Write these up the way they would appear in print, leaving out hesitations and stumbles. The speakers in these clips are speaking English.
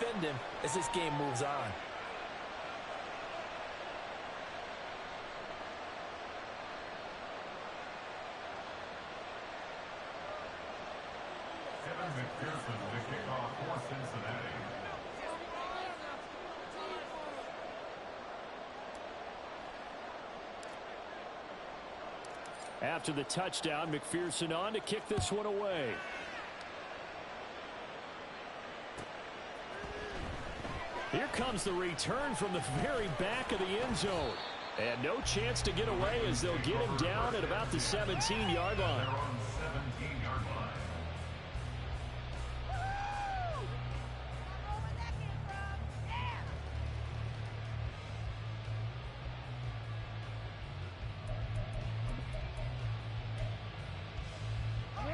suspend him as this game moves on. After the touchdown, McPherson on to kick this one away. Here comes the return from the very back of the end zone. And no chance to get away as they'll get him down at about the 17-yard line.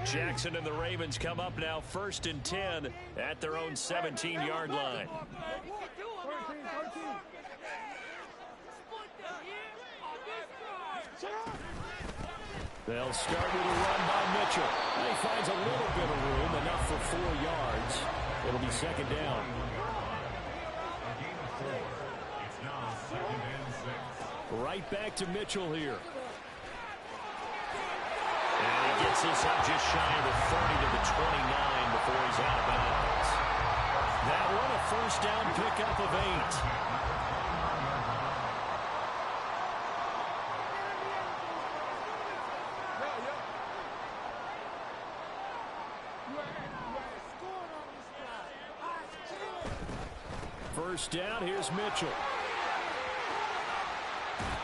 Jackson and the Ravens come up now 1st and 10 at their own 17-yard line. They'll start with a run by Mitchell. He finds a little bit of room, enough for 4 yards. It'll be 2nd down. Right back to Mitchell here. And he gets this up just shy of the 30 to the 29 before he's out of bounds. That one a 1st down pickup of 8. First down, here's Mitchell.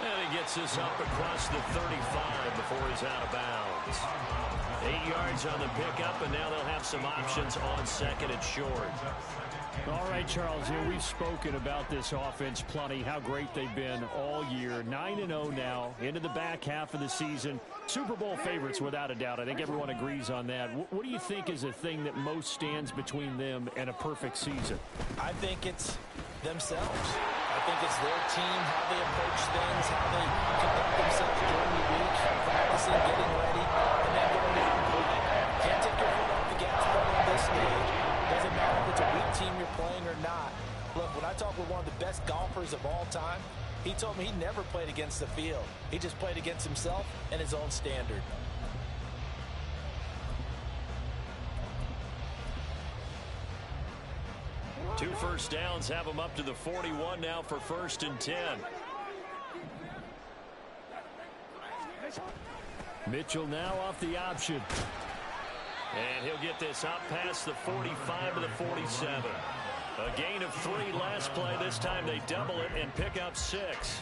And he gets this up across the 35 before he's out of bounds. 8 yards on the pickup, and now they'll have some options on 2nd and short. All right, Charles, here we've spoken about this offense plenty, how great they've been all year. 9-0 now, into the back half of the season. Super Bowl favorites, without a doubt. I think everyone agrees on that. What do you think is the thing that most stands between them and a perfect season? I think it's themselves. I think it's their team, how they approach things, how they conduct themselves during the week, practicing, getting ready, and then going out and playing. Can't take your foot off the gas pedal at this stage. Doesn't matter if it's a weak team you're playing or not. Look, when I talk with one of the best golfers of all time, he told me he never played against the field. He just played against himself and his own standard. Two first downs have them up to the 41 now for 1st and 10. Mitchell now off the option. And he'll get this up past the 45 to the 47. A gain of 3 last play. This time they double it and pick up 6.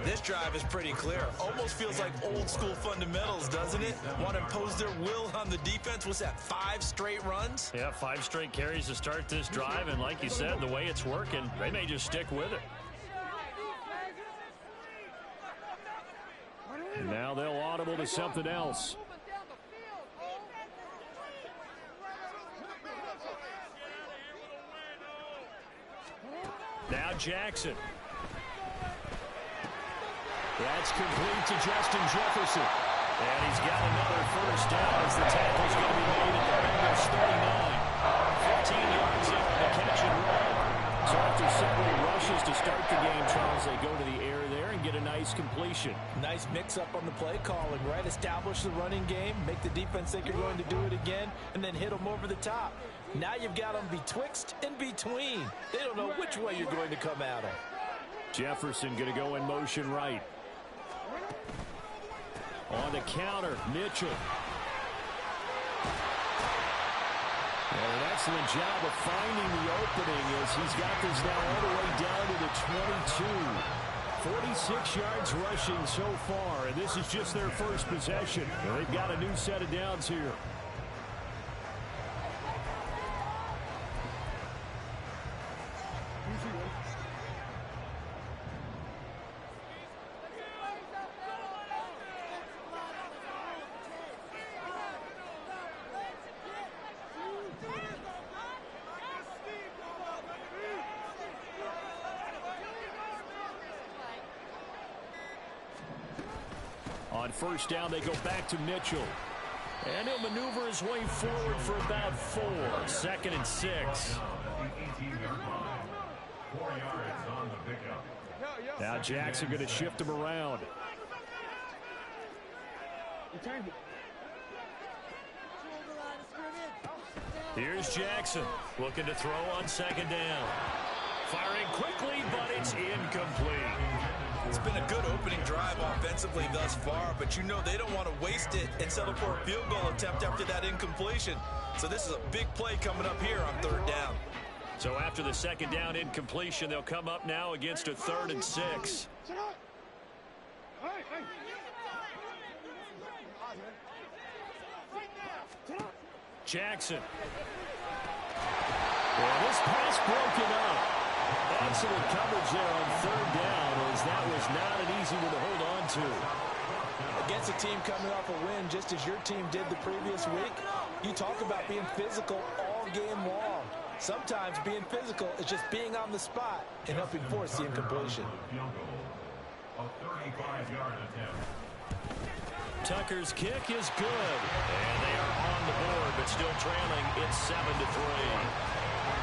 This drive is pretty clear. Almost feels like old school fundamentals, doesn't it? Want to impose their will on the defense. What's that, 5 straight runs? Yeah, 5 straight carries to start this drive. And like you said, the way it's working, they may just stick with it. And now they'll audible to something else. Now Jackson. That's complete to Justin Jefferson. And he's got another first down as the tackle's going to be made at the Bengals 39. 15 yards in the catch and run. So after several rushes to start the game, Charles, they go to the air there and get a nice completion. Nice mix-up on the play calling, right? Establish the running game, make the defense think you're going to do it again, and then hit them over the top. Now you've got them betwixt and between. They don't know which way you're going to come at them. Jefferson going to go in motion right. On the counter, Mitchell. And an excellent job of finding the opening as he's got this now all the way down to the 22. 46 yards rushing so far, and this is just their first possession. And they've got a new set of downs here. On first down, they go back to Mitchell. And he'll maneuver his way forward for about 4. 2nd and 6. Now Jackson going to shift him around. Here's Jackson looking to throw on second down. Firing quickly, but it's incomplete. It's been a good opening drive offensively thus far, but you know they don't want to waste it and settle for a field goal attempt after that incompletion. So this is a big play coming up here on third down. So after the second down incompletion, they'll come up now against a 3rd and 6. Jackson. And this pass broken up. Excellent coverage there on third down, as that was not an easy one to hold on to. Against a team coming off a win, just as your team did the previous week, you talk about being physical all game long. Sometimes being physical is just being on the spot and helping force the incompletion. Tucker's kick is good. And they are on the board, but still trailing. It's 7-3.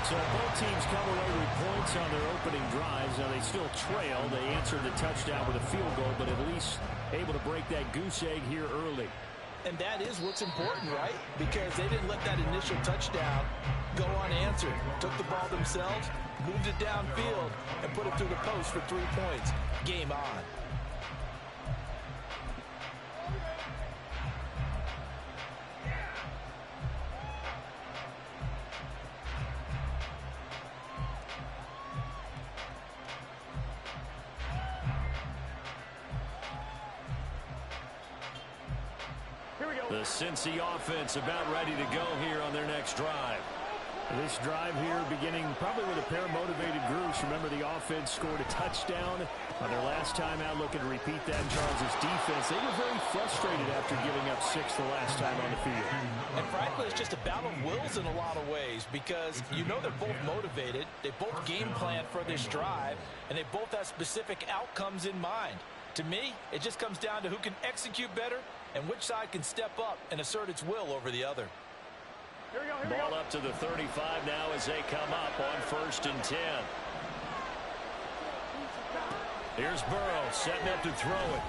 So both teams come away with points on their opening drives. Now they still trail. They answered the touchdown with a field goal, but at least able to break that goose egg here early. And that is what's important, right? Because they didn't let that initial touchdown go unanswered. Took the ball themselves, moved it downfield, and put it through the post for 3 points. Game on. The Cincy offense about ready to go here on their next drive. This drive here beginning probably with a pair of motivated groups. Remember, the offense scored a touchdown on their last time out, looking to repeat that in Charles' defense. They were very frustrated after giving up 6 the last time on the field. And frankly, it's just a battle of wills in a lot of ways, because you know they're both motivated. They both game plan for this drive, and they both have specific outcomes in mind. To me, it just comes down to who can execute better and which side can step up and assert its will over the other. Ball up to the 35 now as they come up on 1st and 10. Here's Burrow setting up to throw it.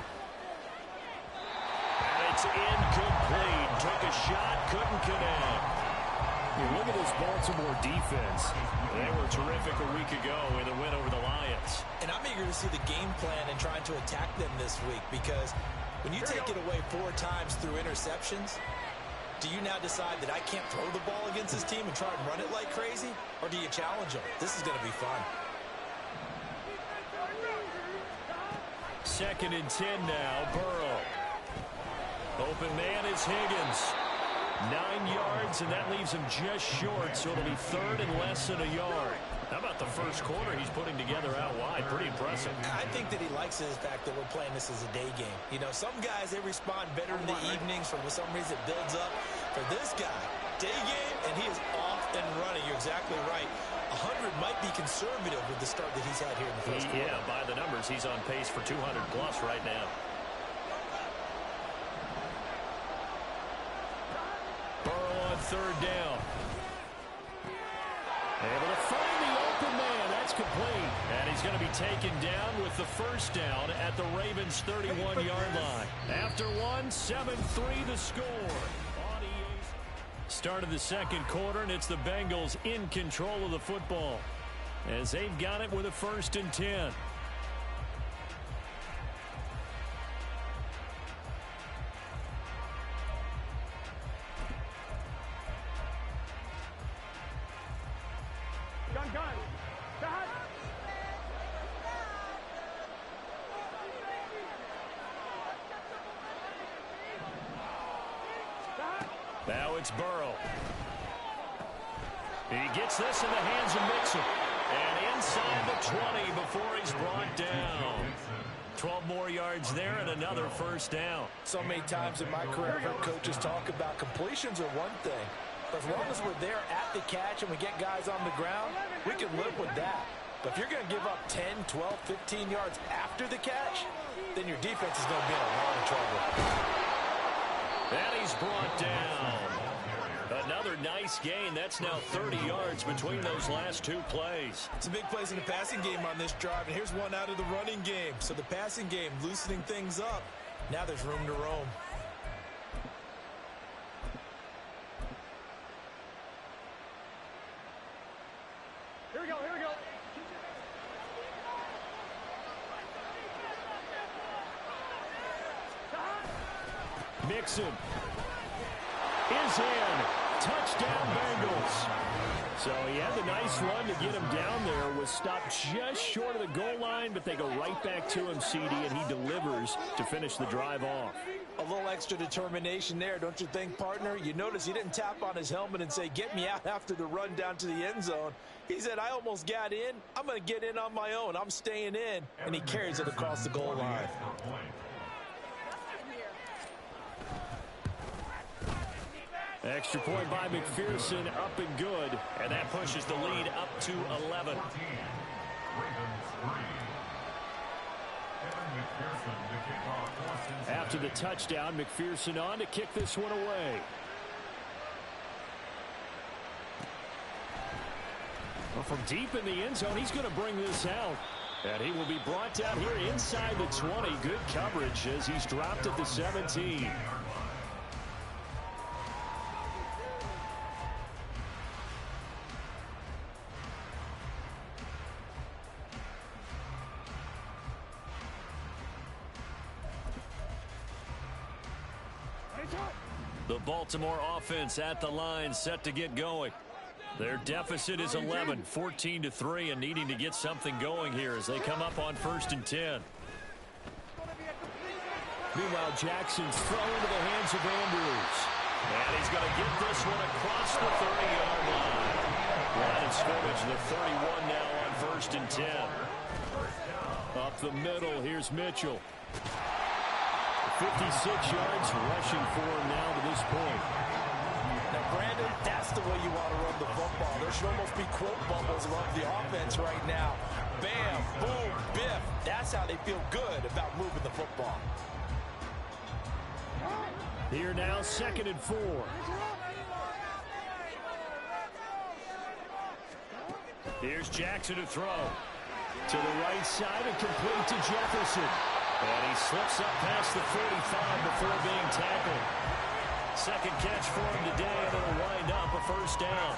And it's incomplete. Took a shot, couldn't connect. Look at this Baltimore defense. They were terrific a week ago in the win over the Lions. And I'm eager to see the game plan and trying to attack them this week, because when you take it away 4 times through interceptions, do you now decide that I can't throw the ball against this team and try and run it like crazy? Or do you challenge them? This is going to be fun. 2nd and 10 now, Burrow. Open man is Higgins. 9 yards, and that leaves him just short, so it'll be 3rd and less than a yard. How about the first quarter he's putting together out wide? Pretty impressive. I think that he likes the fact that we're playing this as a day game. You know, some guys, they respond better in the evenings. For some reason, it builds up. For this guy, day game, and he is off and running. You're exactly right. 100 might be conservative with the start that he's had here in the first quarter. Yeah, by the numbers, he's on pace for 200-plus right now. Burrow on 3rd down. Able to find the open man. That's complete. And he's going to be taken down with the first down at the Ravens' 31-yard line. After 1, 7-3 the score. Start of the second quarter, and it's the Bengals in control of the football as they've got it with a 1st and 10. Now it's Burrow. He gets this in the hands of Mixon. And inside the 20 before he's brought down. 12 more yards there and another first down. So many times in my career, I've heard coaches talk about completions are one thing. But as long as we're there at the catch and we get guys on the ground, we can live with that. But if you're going to give up 10, 12, 15 yards after the catch, then your defense is going to be in a lot of trouble. And he's brought down. Another nice gain. That's now 30 yards between those last two plays. Some big plays in the passing game on this drive, and here's one out of the running game. So the passing game loosening things up. Now there's room to roam. Here we go, here we go. Mixon is in. Touchdown, Bengals. So he had the nice run to get him down there. Was stopped just short of the goal line, but they go right back to him, CD, and he delivers to finish the drive off. A little extra determination there, don't you think, partner? You notice he didn't tap on his helmet and say, get me out after the run down to the end zone. He said, I almost got in. I'm going to get in on my own. I'm staying in. And he carries it across the goal line. Extra point by McPherson, up and good. And that pushes the lead up to 11. After the touchdown, McPherson on to kick this one away. Well, from deep in the end zone, he's going to bring this out. And he will be brought down here inside the 20. Good coverage as he's dropped at the 17. The Baltimore offense at the line, set to get going. Their deficit is 11, 14-3, and needing to get something going here as they come up on 1st and 10. Meanwhile, Jackson's throw into the hands of Andrews. And he's going to get this one across the 30-yard line. Line of scrimmage, the 31 now on 1st and 10. Up the middle, here's Mitchell. 56 yards rushing for him now to this point. Now, Brandon, that's the way you want to run the football. There should almost be quote bubbles above the offense right now. Bam, boom, biff. That's how they feel good about moving the football. Here now, 2nd and 4. Here's Jackson to throw. To the right side and complete to Jefferson. And he slips up past the 45 before being tackled. Second catch for him today, and it'll wind up a 1st down.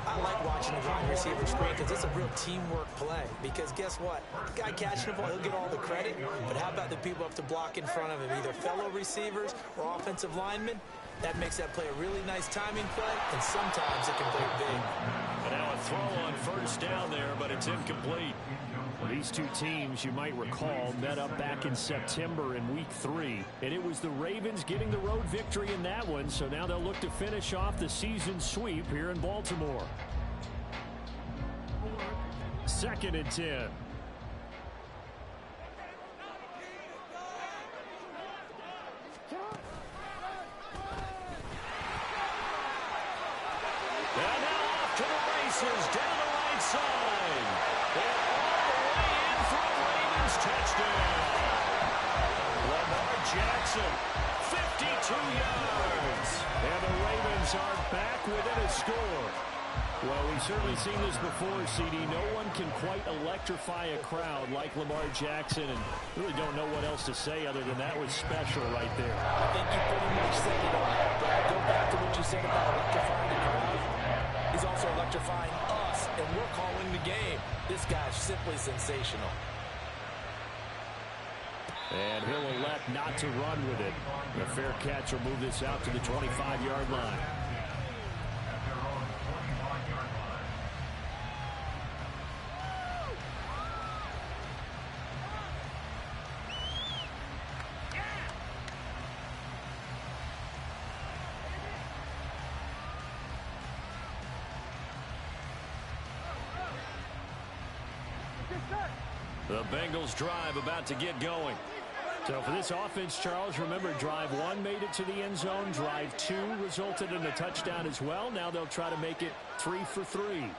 I like watching the wide receiver screen because it's a real teamwork play. Because guess what? The guy catching the ball, he'll get all the credit. But how about the people up to block in front of him, either fellow receivers or offensive linemen? That makes that play a really nice timing play, and sometimes it can play big. And now a throw on 1st down there, but it's incomplete. Well, these two teams, you might recall, met up back in September in Week 3. And it was the Ravens getting the road victory in that one, so now they'll look to finish off the season sweep here in Baltimore. 2nd and 10. And now off to the races, down the right side. And all the way in for a Ravens touchdown. Lamar Jackson, 52 yards. And the Ravens are back within a score. Well, we've certainly seen this before, CD. No one can quite electrify a crowd like Lamar Jackson, and really don't know what else to say other than that was special right there. I think you pretty much said it all. But go back to what you said about electrifying the crowd. He's also electrifying us, and we're calling the game. This guy's simply sensational. And he'll elect not to run with it. The fair catch will move this out to the 25-yard line. The Bengals drive about to get going. So for this offense, Charles, remember drive 1 made it to the end zone. Drive 2 resulted in a touchdown as well. Now they'll try to make it 3 for 3.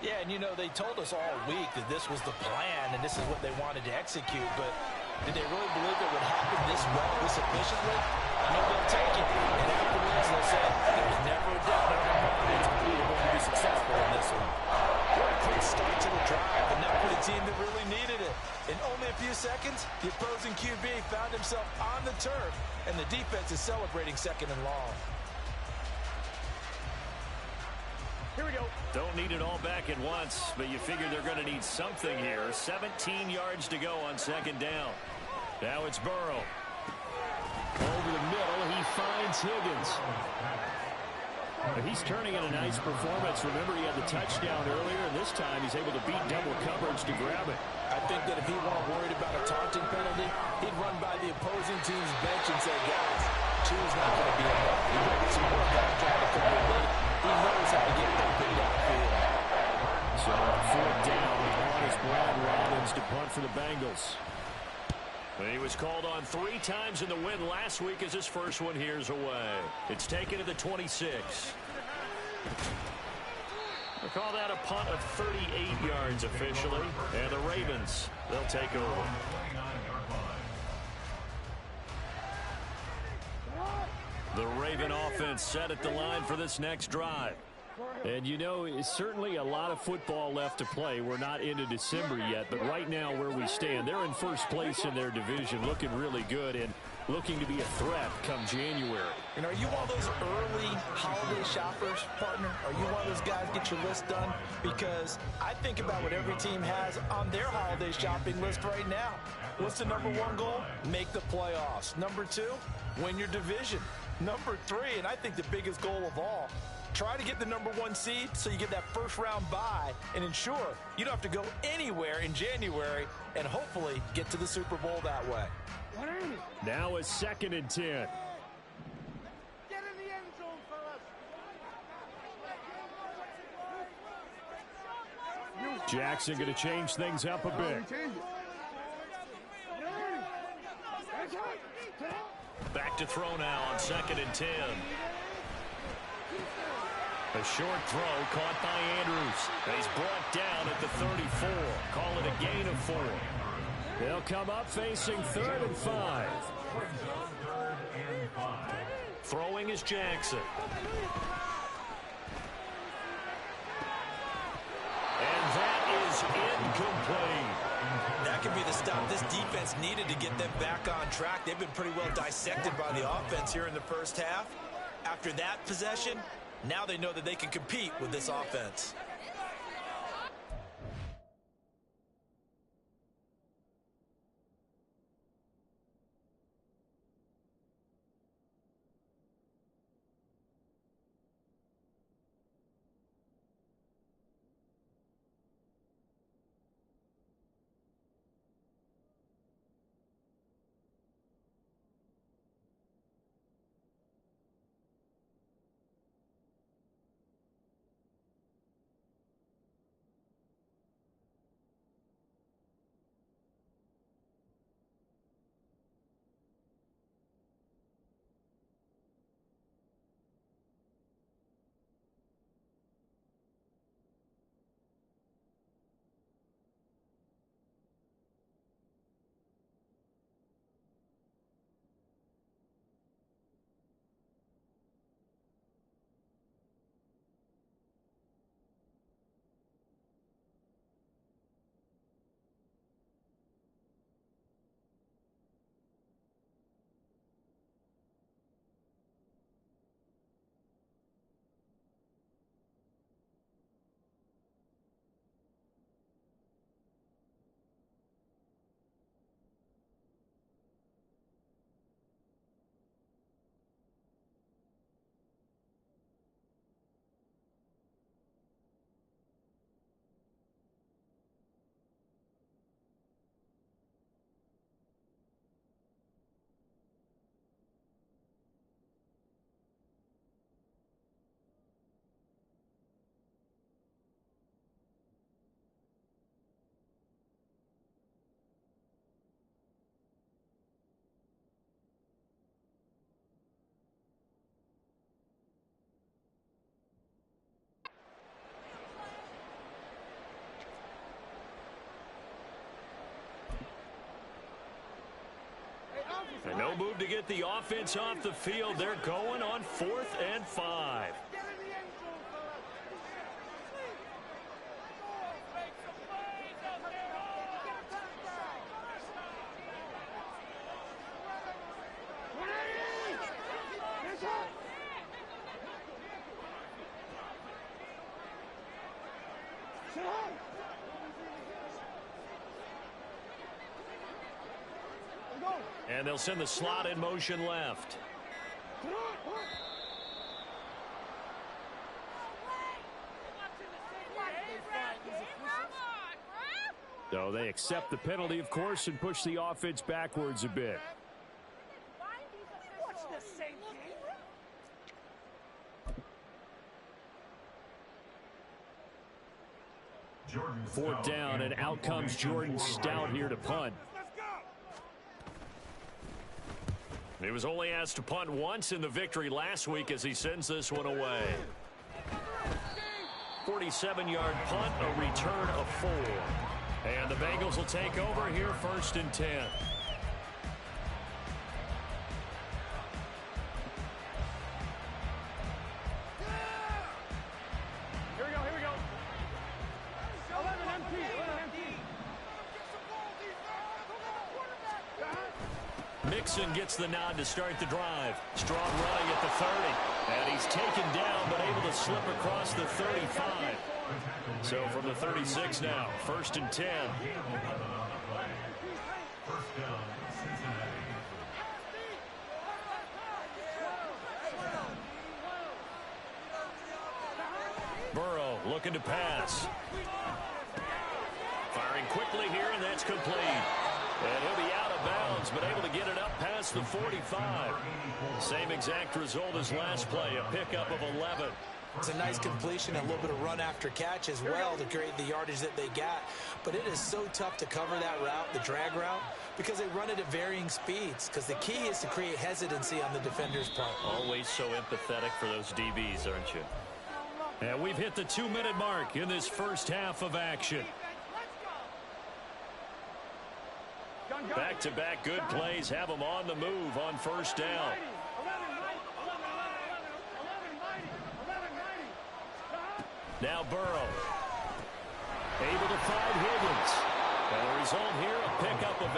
Yeah, and you know, they told us all week that this was the plan and this is what they wanted to execute, but did they really believe it would happen this well, this efficiently? I know they'll take it, and afterwards they'll say, there's never a doubt in our mind. a few seconds, the opposing QB found himself on the turf, and the defense is celebrating second and long. Here we go. Don't need it all back at once, but you figure they're going to need something here. 17 yards to go on second down. Now it's Burrow. Over the middle, he finds Higgins. He's turning in a nice performance. Remember, he had the touchdown earlier, and this time he's able to beat double coverage to grab it. I think that if he weren't worried about a taunting penalty, he'd run by the opposing team's bench and say, guys, two's not going to be enough. He might get some more guys trying to cover me. He knows how to get open downfield. So on fourth down, on is Brad Robbins to punt for the Bengals. He was called on 3 times in the win last week as his first one here's away. It's taken to the 26. We'll call that a punt of 38 yards officially. And the Ravens, they'll take over. The Raven offense set at the line for this next drive. And, you know, it's certainly a lot of football left to play. We're not into December yet, but right now where we stand, they're in first place in their division, looking really good and looking to be a threat come January. And are you one of those early holiday shoppers, partner? Are you one of those guys get your list done? Because I think about what every team has on their holiday shopping list right now. What's the number 1 goal? Make the playoffs. Number 2, win your division. Number 3, and I think the biggest goal of all, try to get the number 1 seed so you get that first round bye and ensure you don't have to go anywhere in January and hopefully get to the Super Bowl that way. Now it's 2nd and 10. Get in the end zone, fellas. Jackson going to change things up a bit. Back to throw now on 2nd and 10. A short throw caught by Andrews. And he's brought down at the 34. Call it a gain of 4. They'll come up facing 3rd and 5. Throwing is Jackson. And that is incomplete. That could be the stop this defense needed to get them back on track. They've been pretty well dissected by the offense here in the first half. After that possession, now they know that they can compete with this offense. And no move to get the offense off the field. They're going on 4th and 5. And they'll send the slot in motion left. So they accept the penalty, of course, and push the offense backwards a bit. Fourth down, and out comes Jordan Stout here to punt. He was only asked to punt once in the victory last week as he sends this one away. 47-yard punt, a return of 4. And the Bengals will take over here, 1st and 10. Here we go. 11 empty. Mixon gets the nod to start the drive. Strong running at the 30. And he's taken down, but able to slip across the 35. So from the 36 now, 1st and 10. Burrow looking to pass. Firing quickly here, and that's complete. And he'll be out of bounds, but able to get it up past the 45. Same exact result as last play, a pickup of 11. It's a nice completion, a little bit of run after catch as well to create the yardage that they got. But it is so tough to cover that route, the drag route, because they run it at varying speeds. Because the key is to create hesitancy on the defender's part. Always so empathetic for those DBs, aren't you? And we've hit the 2-minute mark in this first half of action. Back-to-back good plays have them on the move on 1st down. Now Burrow. Able to find Higgins. And the result here, a pickup of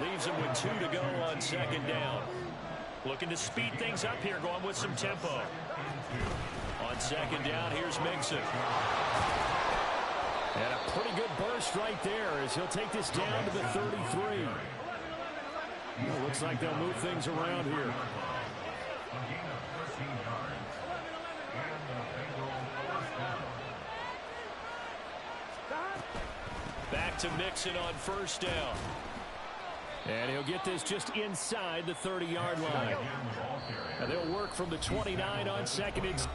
8. Leaves him with 2 to go on 2nd down. Looking to speed things up here, going with some tempo. On 2nd down, here's Mixon. And a pretty good burst right there as he'll take this down to the 33. Well, looks like they'll move things around here. Back to Mixon on 1st down. And he'll get this just inside the 30-yard line. And they'll work from the 29 on 2nd and...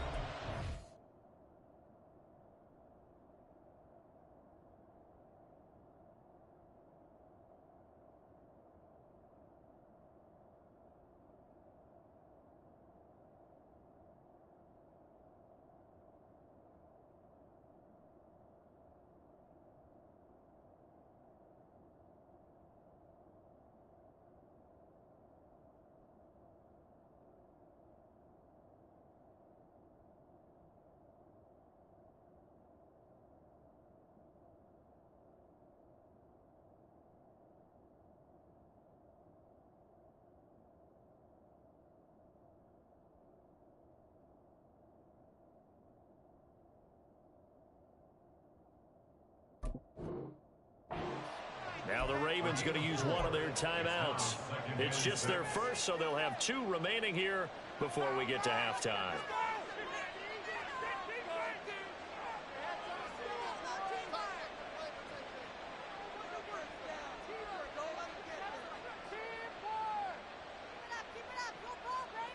Now the Ravens going to use one of their timeouts. It's just their first, so they'll have 2 remaining here before we get to halftime.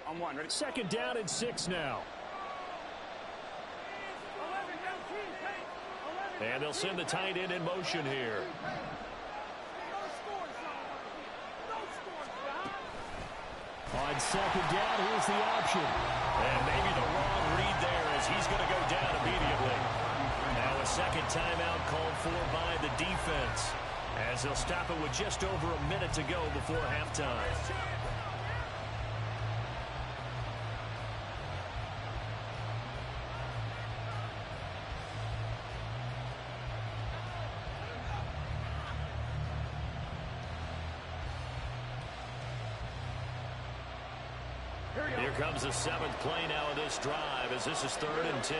On 1, ready? 2nd down and 6 now. And they'll send the tight end in motion here. On 2nd down, here's the option. And maybe the wrong read there as he's going to go down immediately. Now a 2nd timeout called for by the defense as they'll stop it with just over a minute to go before halftime. Here comes the 7th play now of this drive as this is 3rd and 10.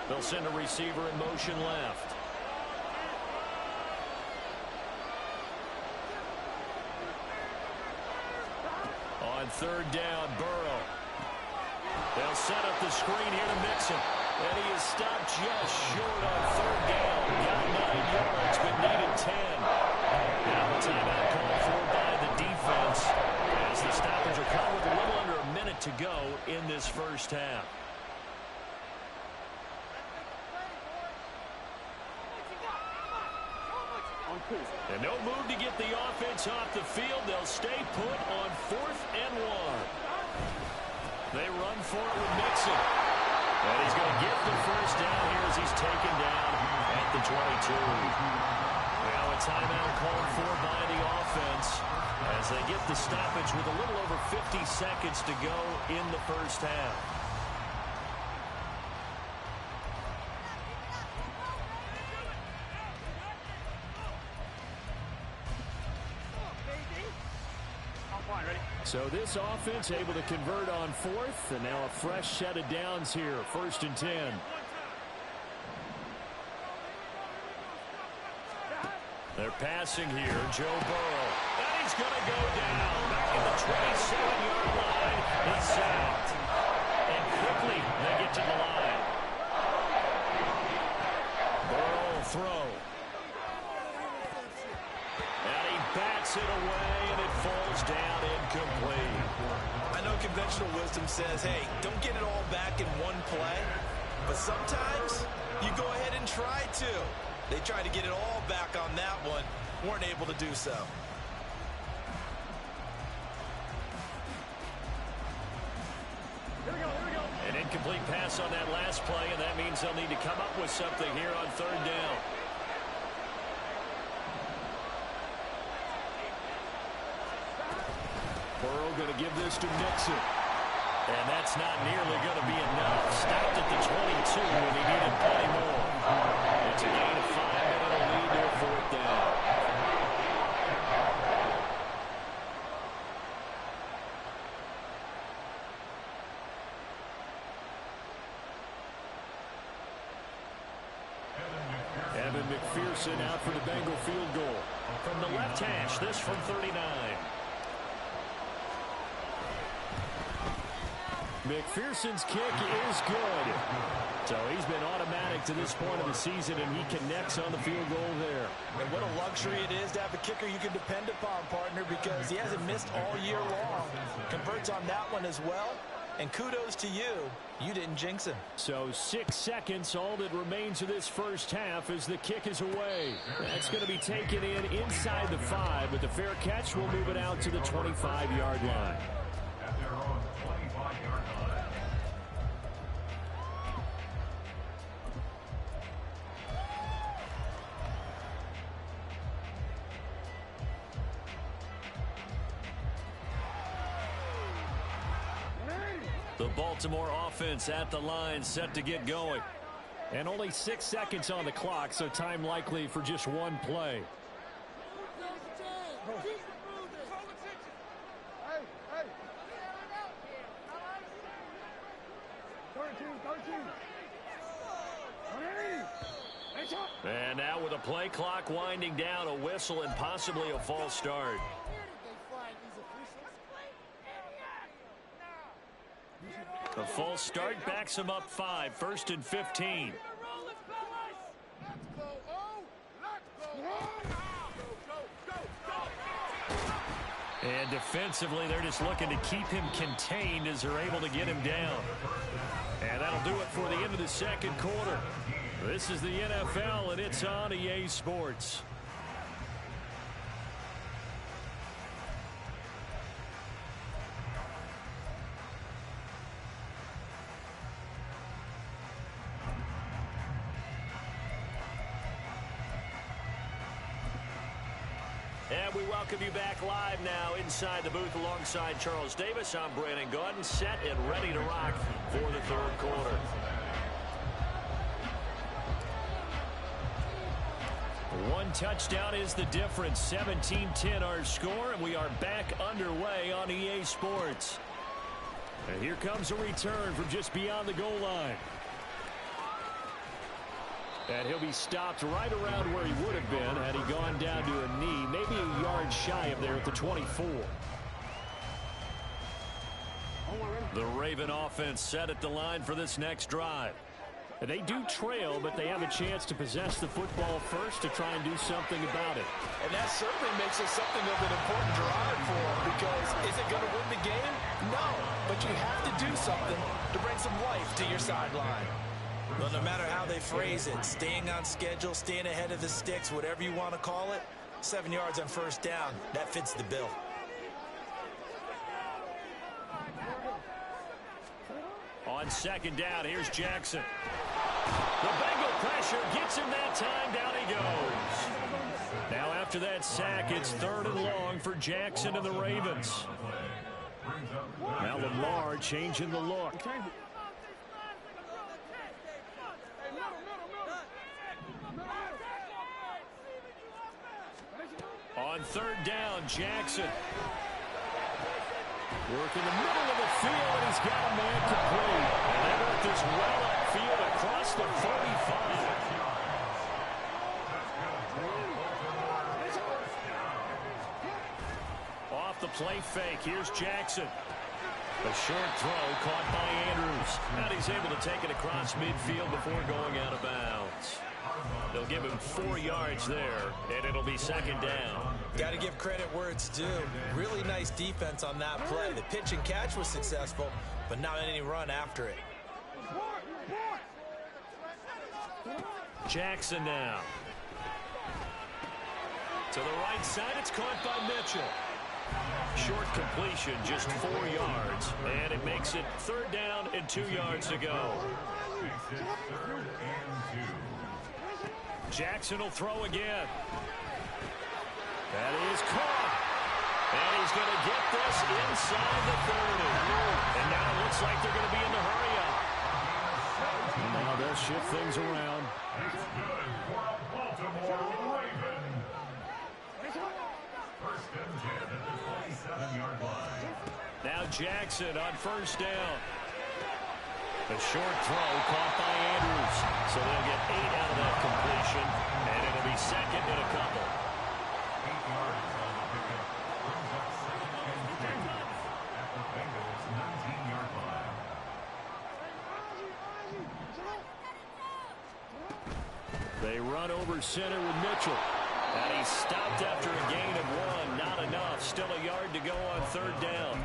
They'll send a receiver in motion left. On third down, Burrow. They'll set up the screen here to Mixon. And he is stopped just short on third down. Got 9 yards, but needed 10. Now a timeout called for by the defense as the stoppage will come with a little under a minute to go in this first half. And no move to get the offense off the field. They'll stay put on 4th and 1. They run for it with Mixon. And he's going to get the first down here as he's taken down at the 22. Now a timeout called for by the offense as they get the stoppage with a little over 50 seconds to go in the first half. So this offense able to convert on 4th, and now a fresh set of downs here, 1st and 10. They're passing here, Joe Burrow. And he's going to go down back at the 27-yard line. He's sacked. And quickly they get to the line. Burrow will throw. And he bats it away, and it falls down incomplete. I know conventional wisdom says, hey, don't get it all back in one play. But sometimes you go ahead and try to. They tried to get it all back on that one. Weren't able to do so. Here we go, here we go. An incomplete pass on that last play, and that means they'll need to come up with something here on third down. Burrow going to give this to Mixon. And that's not nearly going to be enough. Stopped at the 22, and he needed plenty more. It's a gain of 5, and it'll lead to a 4th down. Evan McPherson out for the Bengal field goal. From the left hash, this from 39. McPherson's kick is good. So he's been automatic to this point of the season, and he connects on the field goal there. And what a luxury it is to have a kicker you can depend upon, partner, because he hasn't missed all year long. Converts on that one as well. And kudos to you. You didn't jinx him. So 6 seconds, all that remains of this first half as the kick is away. That's going to be taken in inside the 5, but the fair catch will move it out to the 25-yard line. The Baltimore offense at the line, set to get going. And only 6 seconds on the clock, so time likely for just one play. And now with a play clock winding down, a whistle and possibly a false start. A false start backs him up 5, 1st and 15. And defensively, they're just looking to keep him contained as they're able to get him down. And that'll do it for the end of the second quarter. This is the NFL, and it's on EA Sports. And we welcome you back live now inside the booth alongside Charles Davis. I'm Brandon Gaudin, set and ready to rock for the third quarter. One touchdown is the difference. 17-10 our score, and we are back underway on EA Sports. And here comes a return from just beyond the goal line. And he'll be stopped right around where he would have been had he gone down to a knee, maybe a yard shy of there at the 24. The Raven offense set at the line for this next drive. They do trail, but they have a chance to possess the football first to try and do something about it. And that certainly makes it something of an important drive for them, because is it going to win the game? No, but you have to do something to bring some life to your sideline. Well, no matter how they phrase it, staying on schedule, staying ahead of the sticks, whatever you want to call it, 7 yards on first down, that fits the bill. On second down, here's Jackson. The Bengal pressure gets him that time. Down he goes. Now after that sack, it's 3rd and long for Jackson and the Ravens. Now Lamar changing the look. On 3rd down, Jackson. Work in the middle of the field, and he's got a man complete. And they work this well upfield across the 45. Off the play fake, here's Jackson. A short throw caught by Andrews. And he's able to take it across midfield before going out of bounds. They'll give him 4 yards there, and it'll be 2nd down. Got to give credit where it's due. Really nice defense on that play. The pitch and catch was successful, but not any run after it. Jackson now. To the right side, it's caught by Mitchell. Short completion, just 4 yards, and it makes it 3rd down and 2 yards to go. Jackson will throw again. That is caught. And he's going to get this inside the 30. And now it looks like they're going to be in the hurry up. And now they'll shift things around. Now Jackson on 1st down. A short throw caught by Andrews. So they'll get 8 out of that completion, and it'll be 2nd and a couple. They run over center with Mitchell. And he's stopped after a gain of 1. Not enough. Still a yard to go on 3rd down.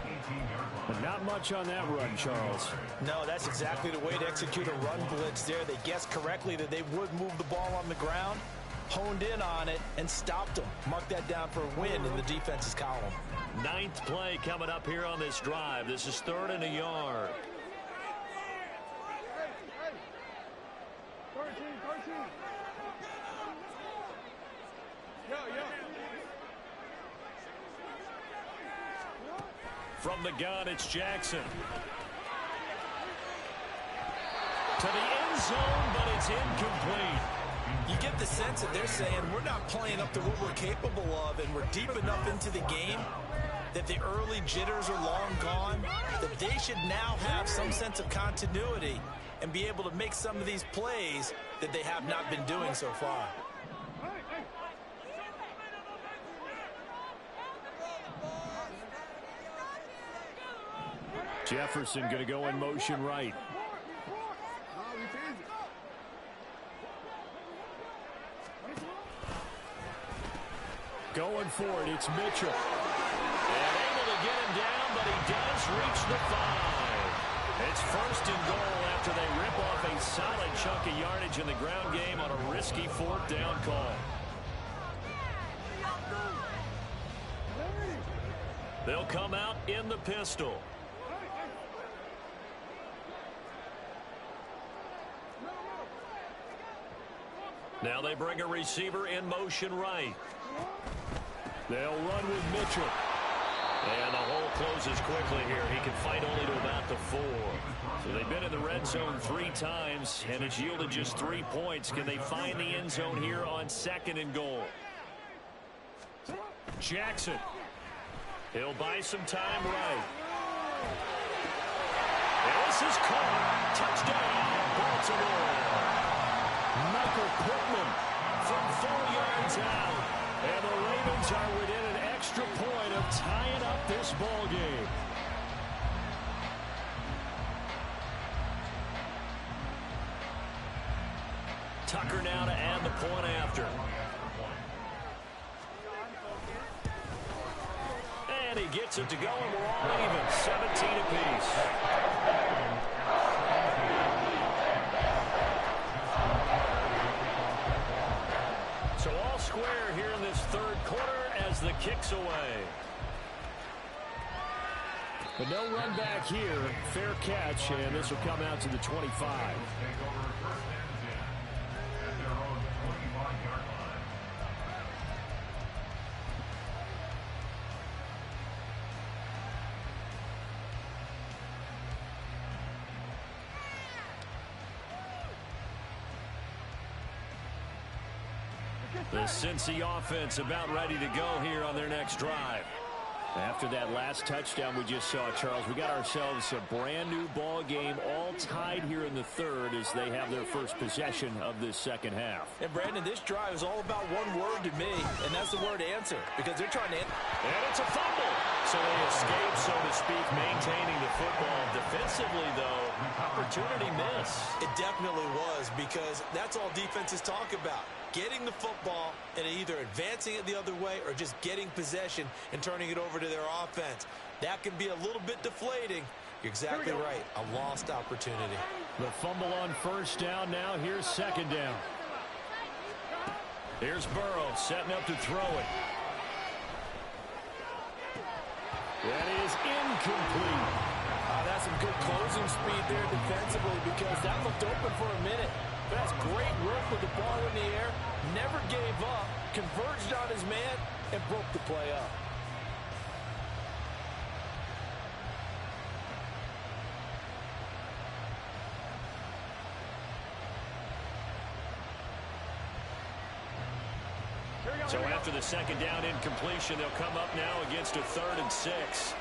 But not much on that run, Charles. No, that's exactly the way to execute a run blitz there. They guessed correctly that they would move the ball on the ground, honed in on it, and stopped them. Mark that down for a win in the defense's column. 9th play coming up here on this drive. This is 3rd and a yard. 13. From the gun, it's Jackson. To the end zone, but it's incomplete. You get the sense that they're saying we're not playing up to what we're capable of, and we're deep enough into the game that the early jitters are long gone, that they should now have some sense of continuity and be able to make some of these plays that they have not been doing so far. Jefferson going to go in motion right. Going for it, it's Mitchell. And able to get him down, but he does reach the 5. It's 1st and goal after they rip off a solid chunk of yardage in the ground game on a risky 4th down call. They'll come out in the pistol. Now they bring a receiver in motion right. They'll run with Mitchell. And the hole closes quickly here. He can fight only to about the 4. So they've been in the red zone 3 times, and it's yielded just 3 points. Can they find the end zone here on 2nd and goal? Jackson. He'll buy some time right. And this is caught. Touchdown, Baltimore. Michael Pittman from 4 yards out. And the Ravens are within an extra point of tying up this ball game. Tucker now to add the point after. And he gets it to go, and we're all even, 17 apiece. So all square here in this third quarter as the kick's away. But no run back here. Fair catch, and this will come out to the 25. The Cincy offense about ready to go here on their next drive. After that last touchdown we just saw, Charles, we got ourselves a brand new ball game, all tied here in the third as they have their first possession of this second half. And Brandon, this drive is all about one word to me, and that's the word answer, because they're trying to... And it's a fumble. So they escape, so to speak, maintaining the football. Defensively, though, opportunity miss. It definitely was, because that's all defenses talk about. Getting the football and either advancing it the other way or just getting possession and turning it over to their offense. That can be a little bit deflating. You're exactly right. A lost opportunity. The fumble on first down now. Here's second down. Here's Burrow setting up to throw it. That is incomplete. That's some good closing speed there defensively, because that looked open for a minute. But that's great work with the ball in the air. Never gave up, converged on his man, and broke the play up. So after the second down incompletion, they'll come up now against a 3rd and 6.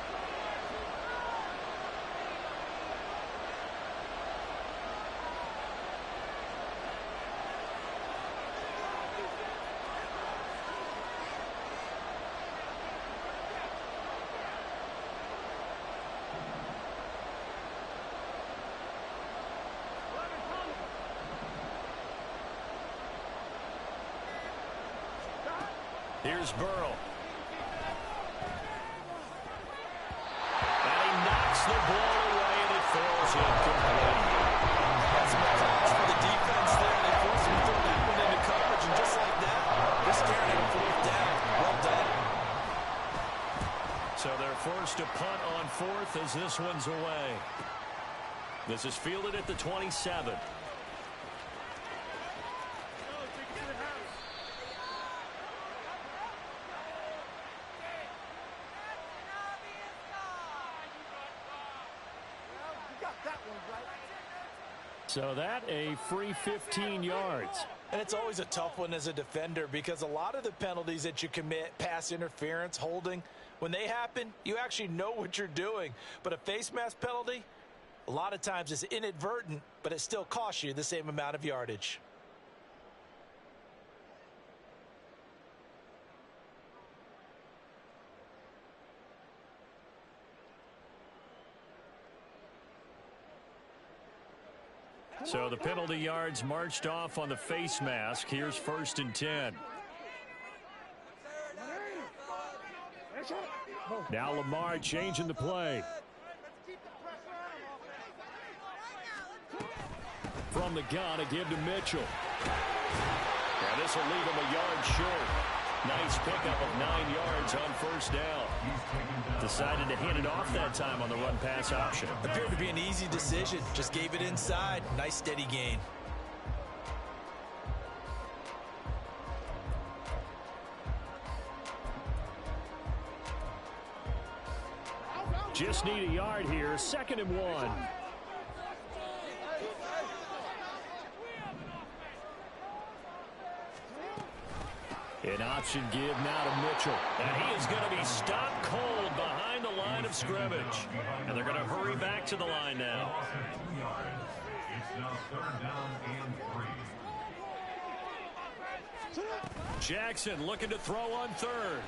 Here's Burrow. And he knocks the ball away, and it falls incomplete. That's some applause for the defense there. They forced him to throw that one into coverage, and just like that, they're staring at a 4th down. Well done. So they're forced to punt on 4th as this one's away. This is fielded at the 27. So that a free 15 yards. And it's always a tough one as a defender, because a lot of the penalties that you commit, pass interference, holding, when they happen, you actually know what you're doing. But a face mask penalty, a lot of times it's inadvertent, but it still costs you the same amount of yardage. So the penalty yards marched off on the face mask. Here's 1st and 10. Now Lamar changing the play. From the gun, a give to Mitchell. And this will leave him a yard short. Nice pickup of 9 yards on 1st down. Decided to hand it off that time on the run-pass option. Appeared to be an easy decision. Just gave it inside. Nice steady gain. Just need a yard here. 2nd and 1. An option give now to Mitchell. And he is going to be stopped cold behind the line of scrimmage. And they're going to hurry back to the line now. Jackson looking to throw on third.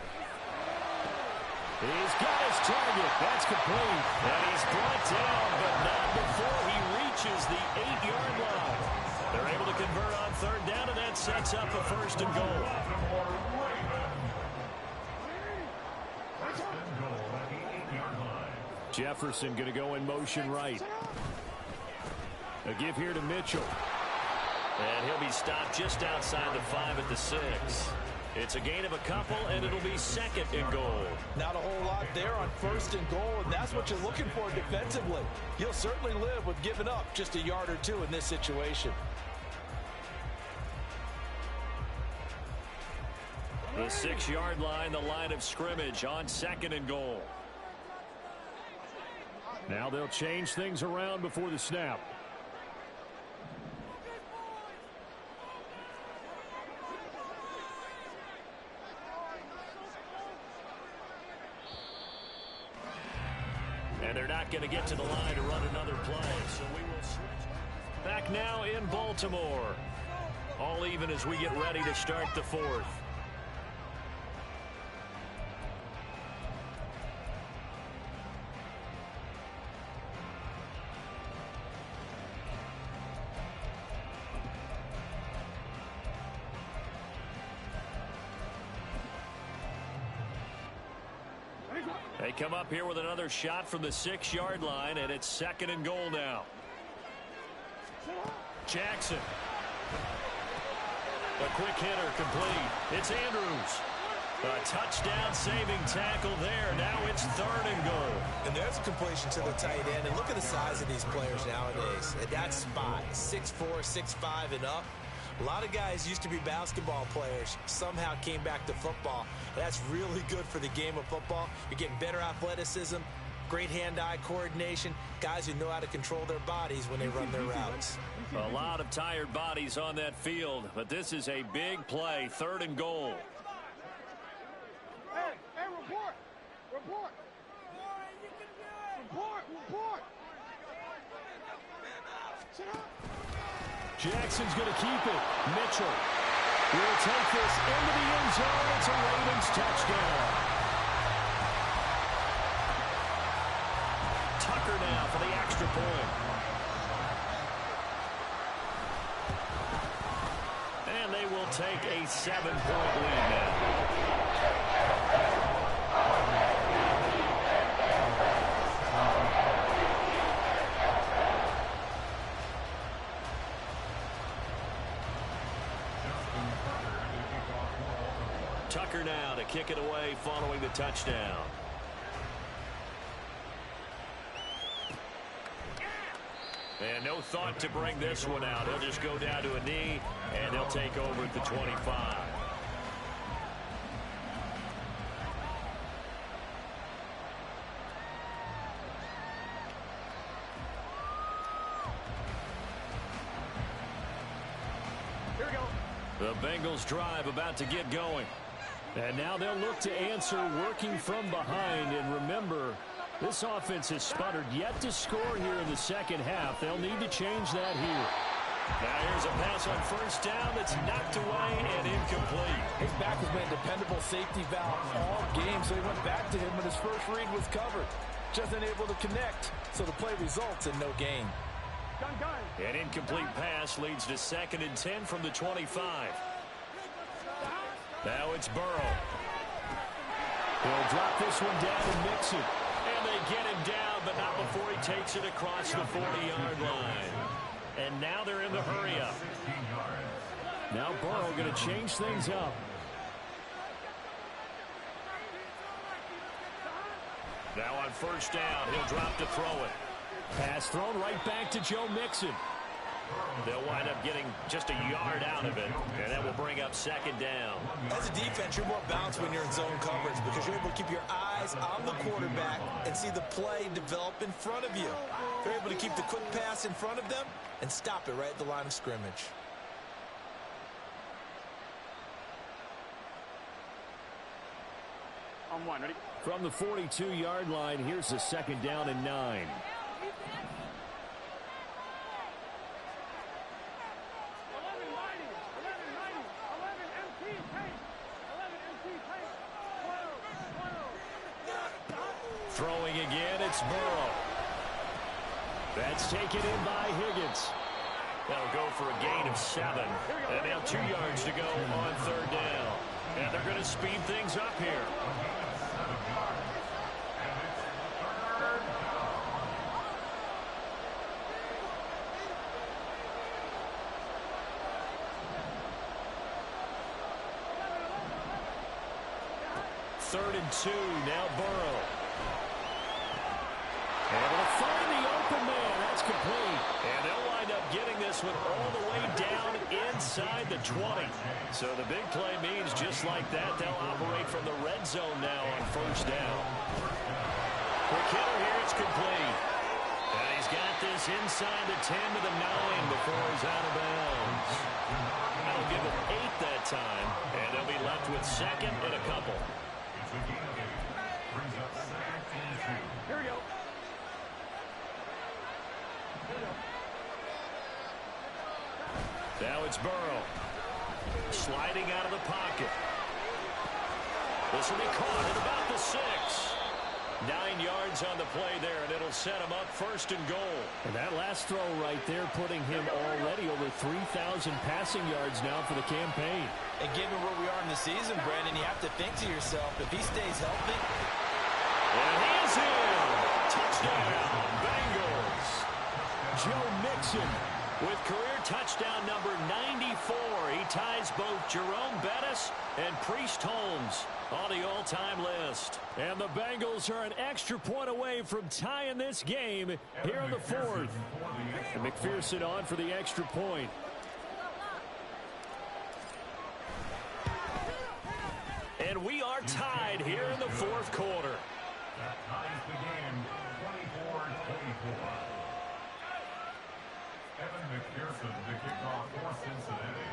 He's got his target. That's complete. And he's brought down, but not before he reaches the 8-yard line. They're able to convert on third down, and that sets up a first and goal. Jefferson going to go in motion right. A give here to Mitchell. And he'll be stopped just outside the 5 at the 6. It's a gain of a couple, and it'll be second and goal. Not a whole lot there on first and goal, and that's what you're looking for defensively. You'll certainly live with giving up just a yard or two in this situation. The 6-yard line, the line of scrimmage on second and goal. Now they'll change things around before the snap. And they're not going to get to the line to run another play, so we will switch. Back now in Baltimore. All even as we get ready to start the 4th. They come up here with another shot from the 6-yard line, and it's second and goal now. Jackson. A quick hitter complete. It's Andrews. A touchdown-saving tackle there. Now it's third and goal. And there's a completion to the tight end. And look at the size of these players nowadays. At that spot, 6'4", 6'5", and up. A lot of guys used to be basketball players, somehow came back to football. That's really good for the game of football. You're getting better athleticism, great hand-eye coordination, guys who know how to control their bodies when they run their routes. A lot of tired bodies on that field, but this is a big play, third and goal. Hey, report! Report! Report! Report! Sit up! Jackson's going to keep it. Mitchell will take this into the end zone. It's a Ravens touchdown. Tucker now for the extra point. And they will take a 7-point lead now. Tucker now to kick it away following the touchdown. And no thought to bring this one out. He'll just go down to a knee, and they'll take over at the 25. Here we go. The Bengals drive about to get going. And now they'll look to answer working from behind. And remember, this offense has sputtered yet to score here in the second half. They'll need to change that here. Now here's a pass on first down that's knocked away and incomplete. His back has been a dependable safety valve all game, so he went back to him when his first read was covered. Just unable to connect, so the play results in no gain. An incomplete pass leads to 2nd and 10 from the 25. Now it's Burrow. He'll drop this one down and mix it. And they get him down, but not before he takes it across the 40-yard line. And now they're in the hurry-up. Now Burrow going to change things up. Now on first down, he'll drop to throw it. Pass thrown right back to Joe Mixon. They'll wind up getting just a yard out of it, and that will bring up 2nd down. As a defense, you're more balanced when you're in zone coverage because you're able to keep your eyes on the quarterback and see the play develop in front of you. You're able to keep the quick pass in front of them and stop it right at the line of scrimmage. On one, ready? From the 42-yard line, here's the 2nd down and 9. it's Burrow. That's taken in by Higgins. They'll go for a gain of 7. And now 2 yards to go on 3rd down. And they're going to speed things up here. Third and 2, now Burrow. And they'll find the open man. That's complete. And they'll wind up getting this one all the way down inside the 20. So the big play means just like that, they'll operate from the red zone now on 1st down. Quick hitter here, it's complete. And he's got this inside the 10 to the 9 before he's out of bounds. That'll give him 8 that time. And they'll be left with 2nd and a couple. Here we go. Now it's Burrow. Sliding out of the pocket. This will be caught at about the 6. 9 yards on the play there, and it'll set him up 1st and goal. And that last throw right there putting him already over 3,000 passing yards now for the campaign. And given where we are in the season, Brandon, you have to think to yourself, if he stays healthy. And he is in. Touchdown, Bengals. Joe Mixon with career touchdown number 94. He ties both Jerome Bettis and Priest Holmes on the all-time list. And the Bengals are an extra point away from tying this game here in the 4th. And McPherson on for the extra point. And we are tied here in the 4th quarter. That ties the game 24-24. Evan McPherson, the kickoff for Cincinnati.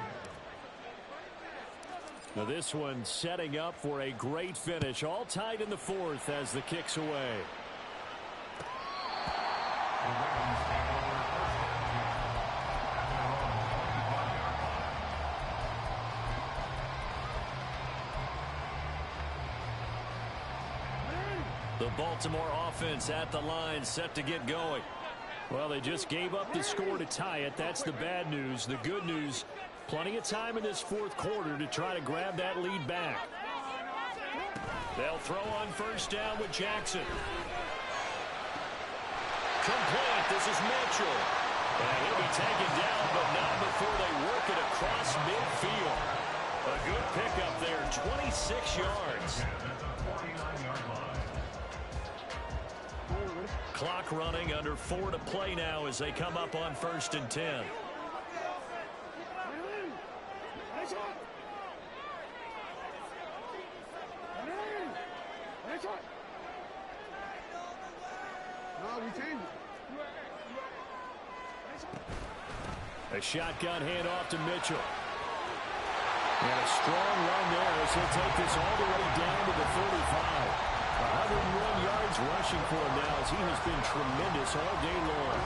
Now this one setting up for a great finish. All tied in the 4th as the kick's away. The Baltimore offense at the line, set to get going. Well, they just gave up the score to tie it. That's the bad news. The good news, plenty of time in this 4th quarter to try to grab that lead back. They'll throw on 1st down with Jackson. Complete. This is Mitchell. And he'll be taken down, but not before they work it across midfield. A good pickup there, 26 yards. Clock running, under 4 to play now as they come up on 1st and 10. A shotgun handoff to Mitchell. And a strong run there as he'll take this all the way down to the 35. 101 yards rushing for him now as he has been tremendous all day long.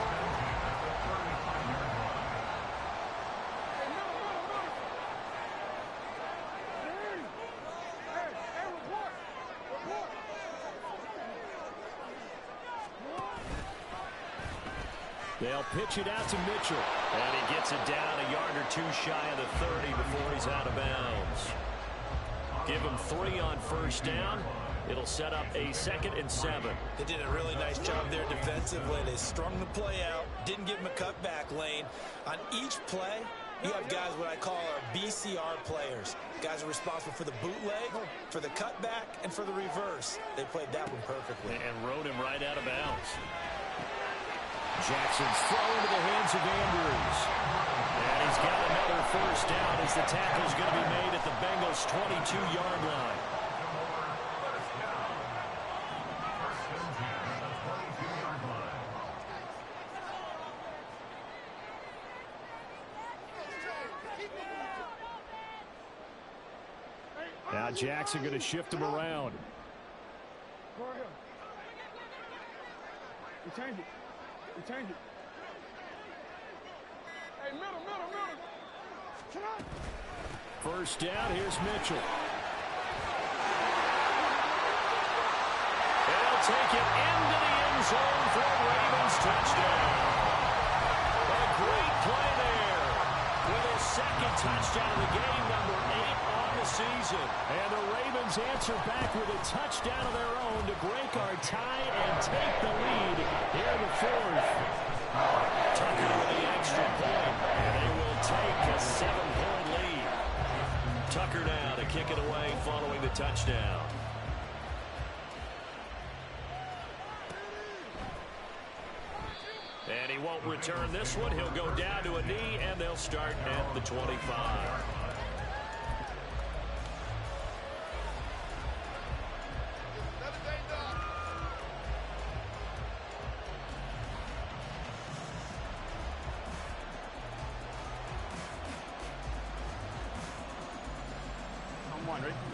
They'll pitch it out to Mitchell. And he gets it down a yard or 2 shy of the 30 before he's out of bounds. Give him 3 on 1st down. It'll set up a 2nd and 7. They did a really nice job there defensively. They strung the play out, didn't give him a cutback lane. On each play, you have guys what I call our BCR players. Guys are responsible for the bootleg, for the cutback, and for the reverse. They played that one perfectly. And rode him right out of bounds. Jackson's throw into the hands of Andrews. And he's got another 1st down as the tackle's going to be made at the Bengals' 22-yard line. Now Jackson going to shift him around. Go ahead. We change it. We change it. Hey, middle. Come on. 1st down, here's Mitchell. And he'll take it into the end zone for a Ravens touchdown. A great play there with his second touchdown of the game, number 8 on the season. And the Ravens answer back with a touchdown of their own to break our tie and take the lead here in the fourth. Tucker with the extra point, and they will take a 7-point lead. Tucker now to kick it away following the touchdown. And he won't return this one. He'll go down to a knee, and they'll start at the 25.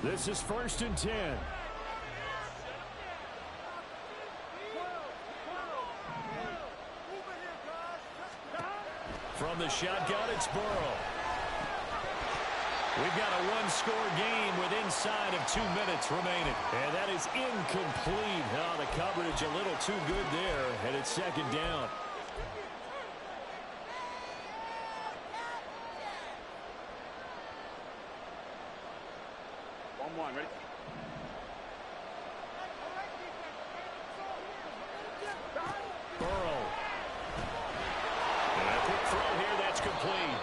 This is 1st and 10. From the shotgun, it's Burrow. We've got a one-score game with inside of 2 minutes remaining. And that is incomplete. Oh, the coverage a little too good there, and it's 2nd down. Ready? Burrow. And a quick throw here, that's complete.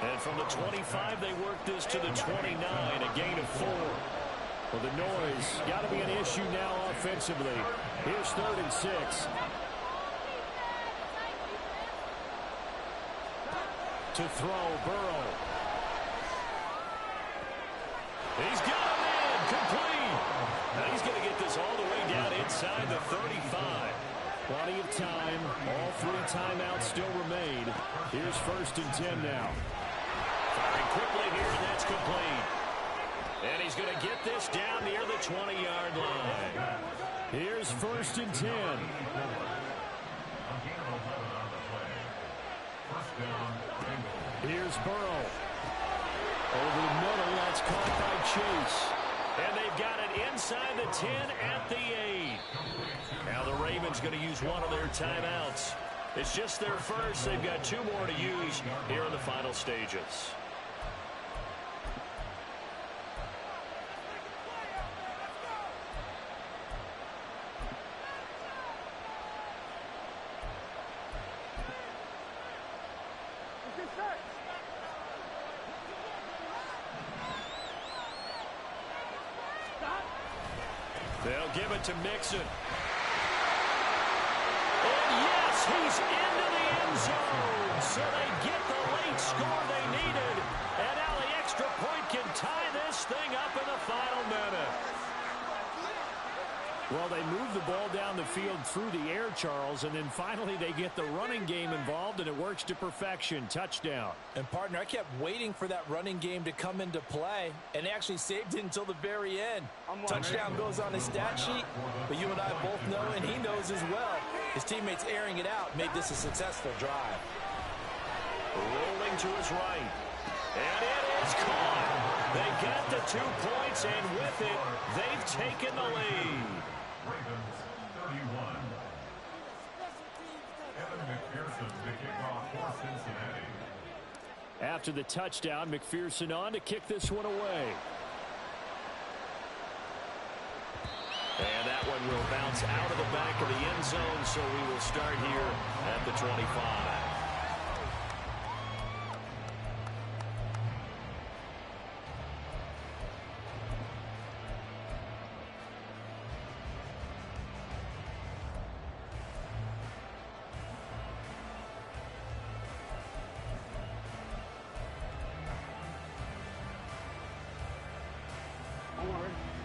And from the 25, they work this to the 29, a gain of 4. Well, the noise got to be an issue now offensively. Here's 3rd and 6. To throw, Burrow. He's got him in, complete. Now he's going to get this all the way down inside the 35. Plenty of time. All 3 timeouts still remain. Here's 1st and 10 now. Firing quickly here, and that's complete. And he's going to get this down near the 20-yard line. Here's 1st and 10. Here's Burrow. Over the middle, that's caught by Chase. And they've got it inside the 10 at the 8. Now the Ravens going to use one of their timeouts. It's just their first. They've got 2 more to use here in the final stages. They'll give it to Mixon. And yes, he's into the end zone. So they get the late score they needed. And now the extra point can tie this thing up in the final minute. Well, they move the ball down the field through the air, Charles, and then finally they get the running game involved, and it works to perfection. Touchdown. And, partner, I kept waiting for that running game to come into play, and actually saved it until the very end. Touchdown goes on his stat sheet, but you and I both know, and he knows as well, his teammates airing it out made this a successful drive. Rolling to his right. And it is caught. They got the 2 points, and with it, they've taken the lead. Ravens 31. Evan McPherson to kick off for Cincinnati. After the touchdown, McPherson on to kick this one away. And that one will bounce out of the back of the end zone, so we will start here at the 25.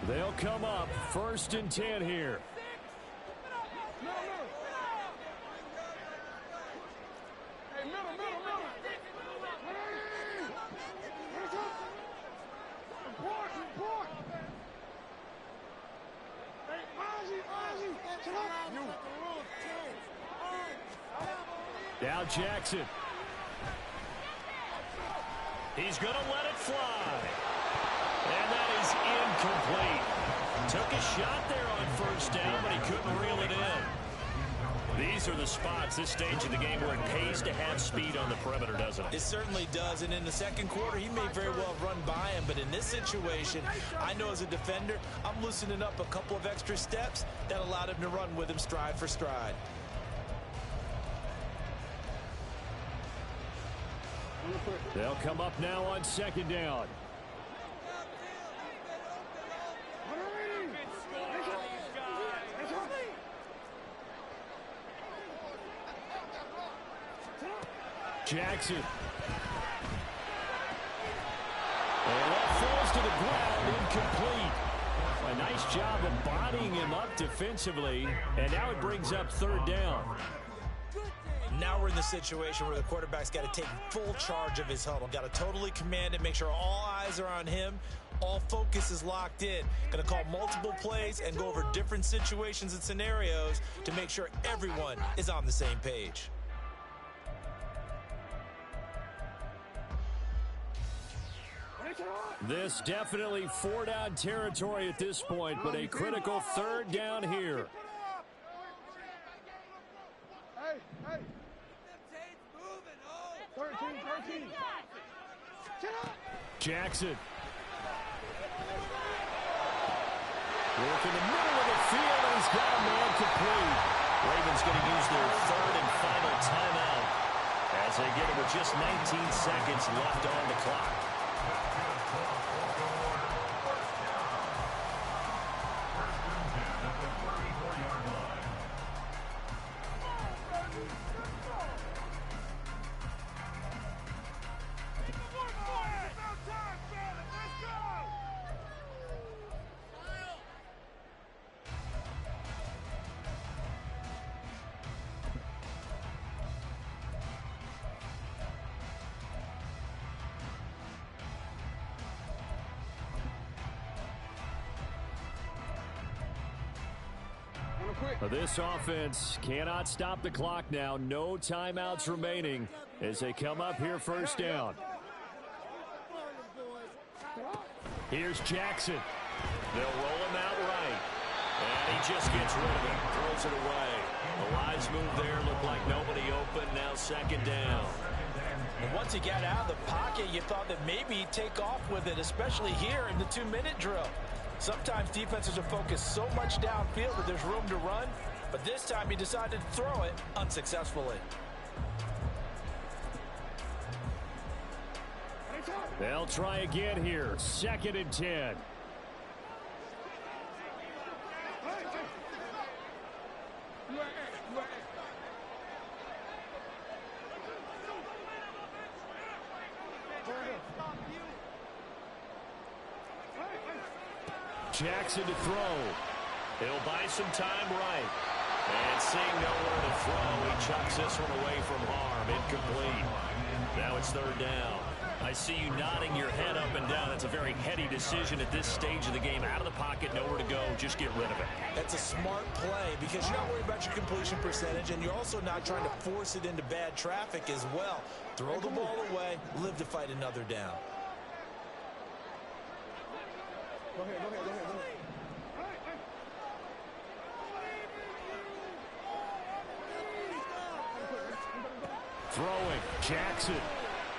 They'll come up 1st and 10 here. Hey, middle. Support. Hey, Ozzy. Now Jackson. He's going to let it fly. And that is incomplete. Took a shot there on 1st down, but he couldn't reel it in. These are the spots, this stage of the game, where it pays to have speed on the perimeter, doesn't it? It certainly does, and in the second quarter, he may very well run by him, but in this situation, I know as a defender, I'm loosening up a couple of extra steps that allowed him to run with him stride for stride. They'll come up now on second down. Jackson. And that falls to the ground, incomplete. A nice job of bodying him up defensively, and now it brings up third down. Now we're in the situation where the quarterback's got to take full charge of his huddle. Got to totally command it, make sure all eyes are on him. All focus is locked in. Going to call multiple plays and go over different situations and scenarios to make sure everyone is on the same page. This definitely 4-down territory at this point, but a critical third down here. Hey, hey. 13. Jackson. Work in the middle of the field, and he's got a man complete. Ravens going to use their third and final timeout as they get it with just 19 seconds left on the clock. This offense cannot stop the clock now. No timeouts remaining as they come up here first down. Here's Jackson. They'll roll him out right. And he just gets rid of it. Throws it away. The lines move there. Look like nobody open. Now second down. And once he got out of the pocket, you thought that maybe he'd take off with it, especially here in the 2-minute drill. Sometimes defenses are focused so much downfield that there's room to run, but this time he decided to throw it unsuccessfully. They'll try again here. 2nd and 10. Jackson to throw. He'll buy some time right. And seeing nowhere to throw, he chucks this one away from harm. Incomplete. Now it's third down. I see you nodding your head up and down. That's a very heady decision at this stage of the game. Out of the pocket, nowhere to go. Just get rid of it. That's a smart play because you're not worried about your completion percentage, and you're also not trying to force it into bad traffic as well. Throw the ball away, live to fight another down. Go ahead. Throwing. Jackson.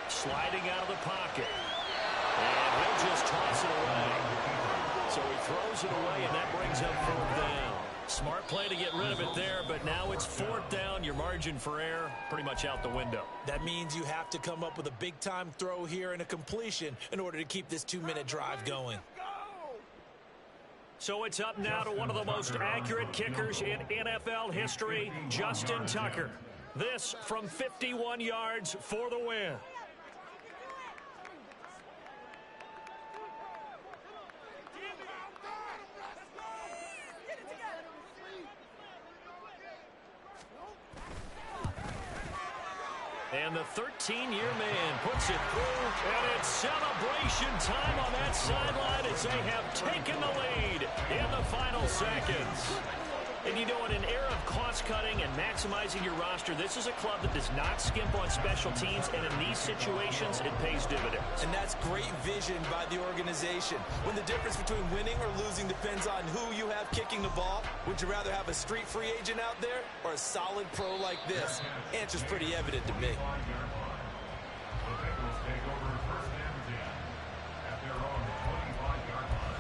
Sliding out of the pocket. And he'll just toss it away. So he throws it away, and that brings up 4th down. Smart play to get rid of it there, but now it's 4th down. Your margin for error pretty much out the window. That means you have to come up with a big-time throw here and a completion in order to keep this 2-minute drive going. So it's up now to one of the most accurate kickers in NFL history, Justin Tucker. This from 51 yards for the win. And the 13-year man puts it through, and it's celebration time on that sideline as they have taken the lead in the final seconds. And you know, in an era of cost-cutting and maximizing your roster, this is a club that does not skimp on special teams, and in these situations, it pays dividends. And that's great vision by the organization. When the difference between winning or losing depends on who you have kicking the ball, would you rather have a street free agent out there or a solid pro like this? Answer's pretty evident to me. The Bengals take over first and 10 at their own 25-yard line.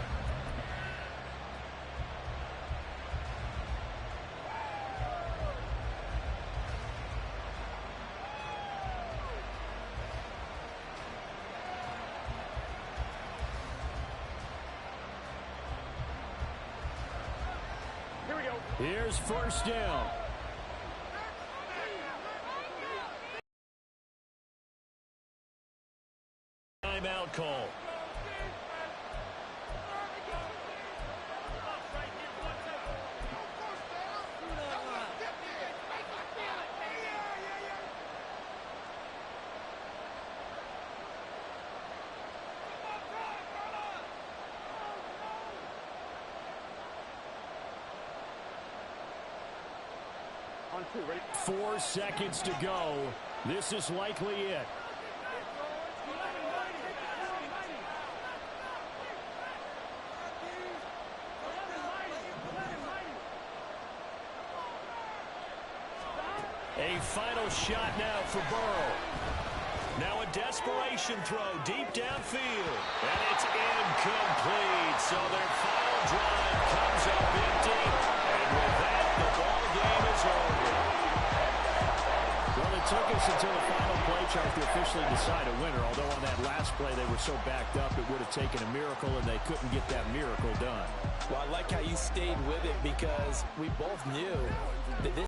Here's first down. Timeout call. On 2, ready? 4 seconds to go. This is likely it. A final shot now for Burrow. Now a desperation throw deep downfield. And it's incomplete. So their final drive comes up empty. And with that, the ball game is over. Well, it took us until the final play chart to officially decide a winner. Although on that last play they were so backed up, it would have taken a miracle, and they couldn't get that miracle done. Well, I like how you stayed with it because we both knew that this